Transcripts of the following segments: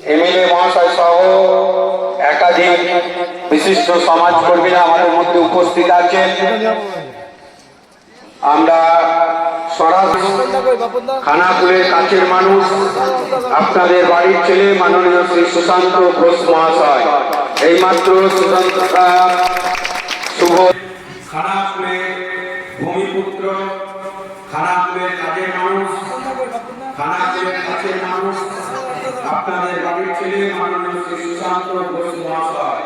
MLA মহাশয় সহ একাধিক বিশিষ্ট সমাজকর্মীরা আমাদের মধ্যে উপস্থিত আছেন। আমরা খানাকুলের কাছের মানুষ, আপনাদের বাড়ির ছেলে মাননীয় শ্রী সুশান্ত ঘোষ মহাশয় এইমাত্র সুশান্তটা শুভ খানাকুলের ভূমিপুত্র, খানাকুলের কাছের মানুষ, খানাকুলের কাছের মানুষ, আপনাদের বাড়ির ছেলে মাননীয় শ্রী সুশান্ত ঘোষ মহাশয়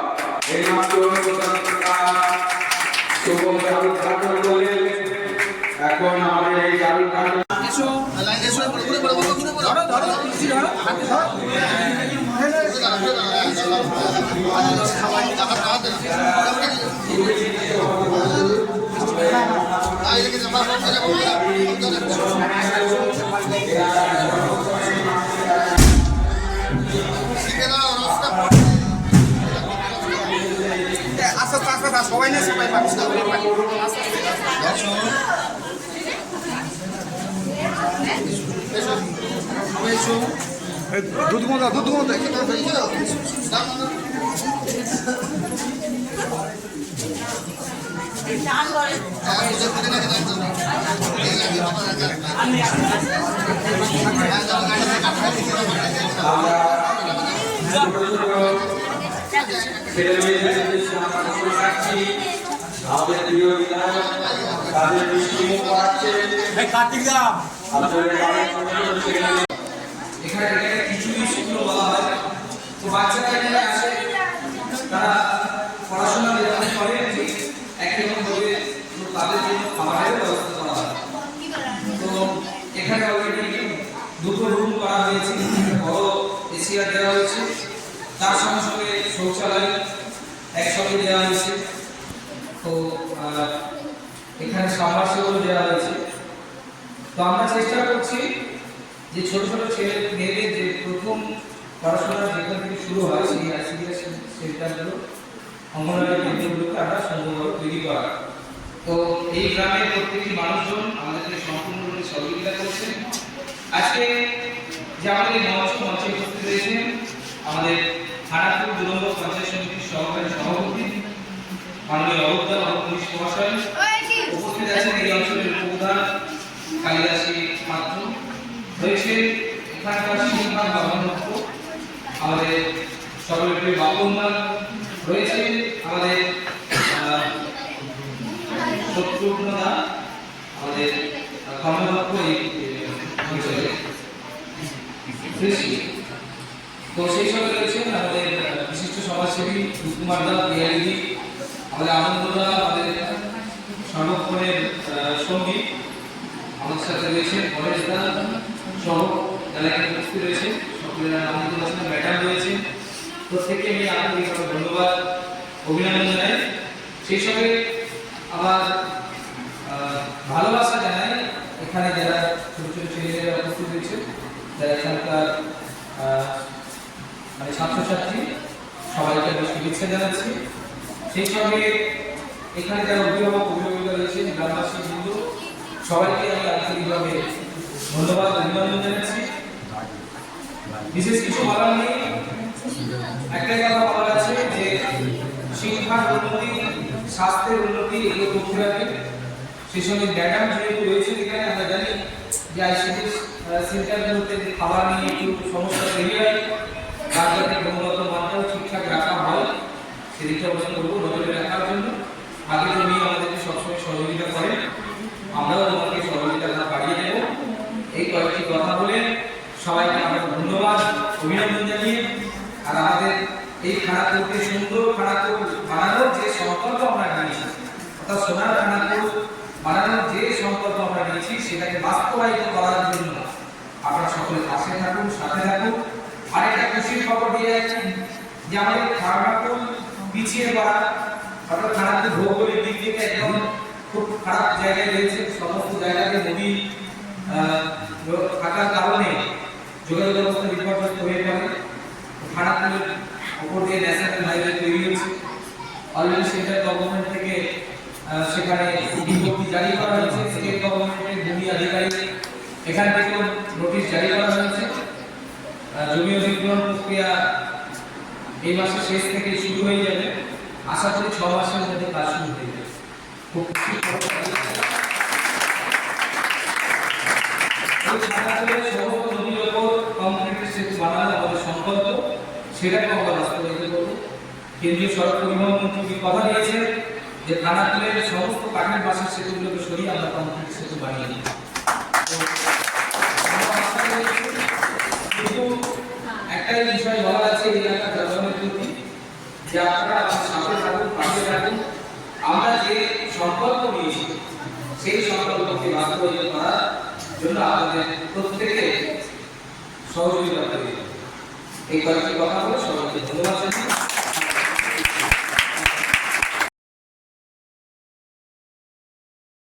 এইমাত্র সুশান্তটা শুভ উদ্ঘাটন করলেন। এখন আমাদের এই উদ্ঘাটন সবাই না সবাই দুধ মজা আমাদের প্রিয় বিধায়ক তাদের দৃষ্টিমুখ করাচ্ছেন। এখানে কিছু স্কুল বলা হয়, তো বাচ্চারা এখানে আসে, তারা পড়াশোনা যেরকম করে একরকম ভাবে তাদের জন্য খাবারের ব্যবস্থা করা হয়। তো এখানে অলরেডি দুটো রুম করা হয়েছে, বড় এসিয়ার দেওয়া হয়েছে, তার সঙ্গে সঙ্গে শৌচালয় একসঙ্গে দেওয়া হয়েছে। তো এখানে সাবমার্সিবল দেওয়া হয়েছে। তো আমরা চেষ্টা করছি যে ছোট ছোট ছেলে মেয়েদের যে প্রথম পড়াশোনা যেখান থেকে শুরু হয় সেই আইসিডিএস সেন্টারগুলো, অঙ্গনওয়াড়ি কেন্দ্রগুলোকে আমরা সুন্দরভাবে তৈরি করা। তো এই গ্রামের প্রত্যেকটি মানুষজন আমাদেরকে সম্পূর্ণরূপে সহযোগিতা করেছেন। আজকে যে আমাদের মঞ্চে উপস্থিত রয়েছেন আমাদের খানাকুল ২ নম্বর পঞ্চায়েত সমিতির সহকারী সভাপতি মাননীয় অবদান পুলিশ মহাশয়, উপস্থিত আছেন এই অঞ্চলের প্রধান কালিদাসী পাত্র, রয়েছে এখানকার শিক্ষা কর্মরত আমাদের সর্বপ্রিয় বাবুন্দান, রয়েছে আমাদের শত্রুঘ্নদা, আমাদের কর্মরত এই অঞ্চলে কৃষি। তো সেই সঙ্গে রয়েছেন আমাদের বিশিষ্ট সমাজসেবী কুমার দা, পিয়ালিদি, আমাদের আনন্দদা, আমাদের সর্বক্ষণের সঙ্গী, আমাদের সাথে রয়েছেন গণেশ দা সহ এলাকায় উপস্থিত রয়েছে, সকলের আনন্দ আছেন, ম্যাডাম রয়েছে, প্রত্যেককে আমি আন্তরিকভাবে ধন্যবাদ অভিনন্দন জানাই। সেই সঙ্গে আমার ভালোবাসা জানাই এখানে যারা ছোট ছোট ছেলেমেয়েরা উপস্থিত রয়েছে, যারা এখানকার মানে ছাত্রছাত্রী, সবাইকে আমি শুভেচ্ছা জানাচ্ছি। সেই সঙ্গে এখানে যারা অভিভাবিকা রয়েছেন, গ্রামবাসী বৃন্দ, সবাইকে আমি আন্তরিকভাবে ধন্যবাদ অভিনন্দন জানাচ্ছি। বিশেষ কিছু বলার নেই, একটাই কথা বলার আছে যে শিক্ষার উন্নতি, স্বাস্থ্যের উন্নতি এগুলো করতে হবে। সেই সঙ্গে ম্যাডাম যেহেতু রয়েছে এখানে, আমরা জানি যে আইসিডিএস সেন্টারগুলোতে খাবার নিয়ে একটু সমস্যা তৈরি হয়, তার যাতে গুণগত মানটাও ঠিকঠাক রাখা হয় সেদিকটা অবশ্যই করবো নজরে রাখার জন্য। আগে তো নিয়ে আমাদেরকে সবসময় সহযোগিতা করেন, আমরাও তোমাকে সহযোগিতা বাড়িয়ে দেব। এই কয়েকটি কথা বলে সবাইকে আমরা ধন্যবাদ অভিনন্দন জানিয়ে, আর আমাদের এই খানাকুলকে সুন্দর খানাকুল বানানোর যে সংকল্প আমরা নিয়েছি, অর্থাৎ সোনার খানাকুল বানানোর যে সংকল্প আমরা নিয়েছি সেটাকে বাস্তবায়িত করার জন্য আপনারা সকলে পাশে থাকুন, সাথে থাকুন। আর একটা খুশির খবর দিয়ে যাচ্ছি যে আমাদের খানাকুল পিছিয়ে পড়া, অর্থাৎ খানাকুল ভৌগোলিক দিক থেকে একদম খুব খারাপ জায়গায় রয়েছে, সমস্ত জায়গাতে নদী থাকার কারণে যোগাযোগ ব্যবস্থা বিপর্যস্ত হয়ে পড়ে। খানাকুলের উপর দিয়ে ন্যাশনাল হাইওয়ে তৈরি হয়েছে, অলরেডি সেন্ট্রাল গভর্নমেন্ট থেকে সেখানে বিজ্ঞপ্তি জারি করা হয়েছে, স্টেট গভর্নমেন্টের ভূমি আধিকারিক এখান থেকে নোটিশ জারি করা হয়েছে। জমি অধিগ্রহণ প্রক্রিয়া এই মাসের শেষ থেকে শুরু হয়ে যাবে। আশা করি 6 মাসের মধ্যে কাজ শুরু হয়ে যাবে। খুব খুশি খবর। সমস্ত নদীর ওপর কংক্রিটের সেতু বানানো আমাদের সংকল্প, সেটাকে আমরা বাস্তবায়িত করব। কেন্দ্রীয় সড়ক পরিবহন মন্ত্রী কথা দিয়েছেন যে খানাকুলের সমস্ত কাঠের বাঁশের সেতুগুলোকে সরিয়ে আমরা কংক্রিট সেতু বানিয়ে দিই। কিন্তু একটাই বিষয় বলা আছে এই এলাকার জনগণের প্রতি, যে আপনারা আমাদের সাথে থাকুন, পাশে থাকুন। আমরা যে সংকল্প নিয়েছি সেই সংকল্পকে বাস্তবায়িত করার জন্য আমাদের প্রত্যেকে সহযোগিতা করবে। এই কয়েকটি কথা বলে সবাইকে ধন্যবাদ জানাই।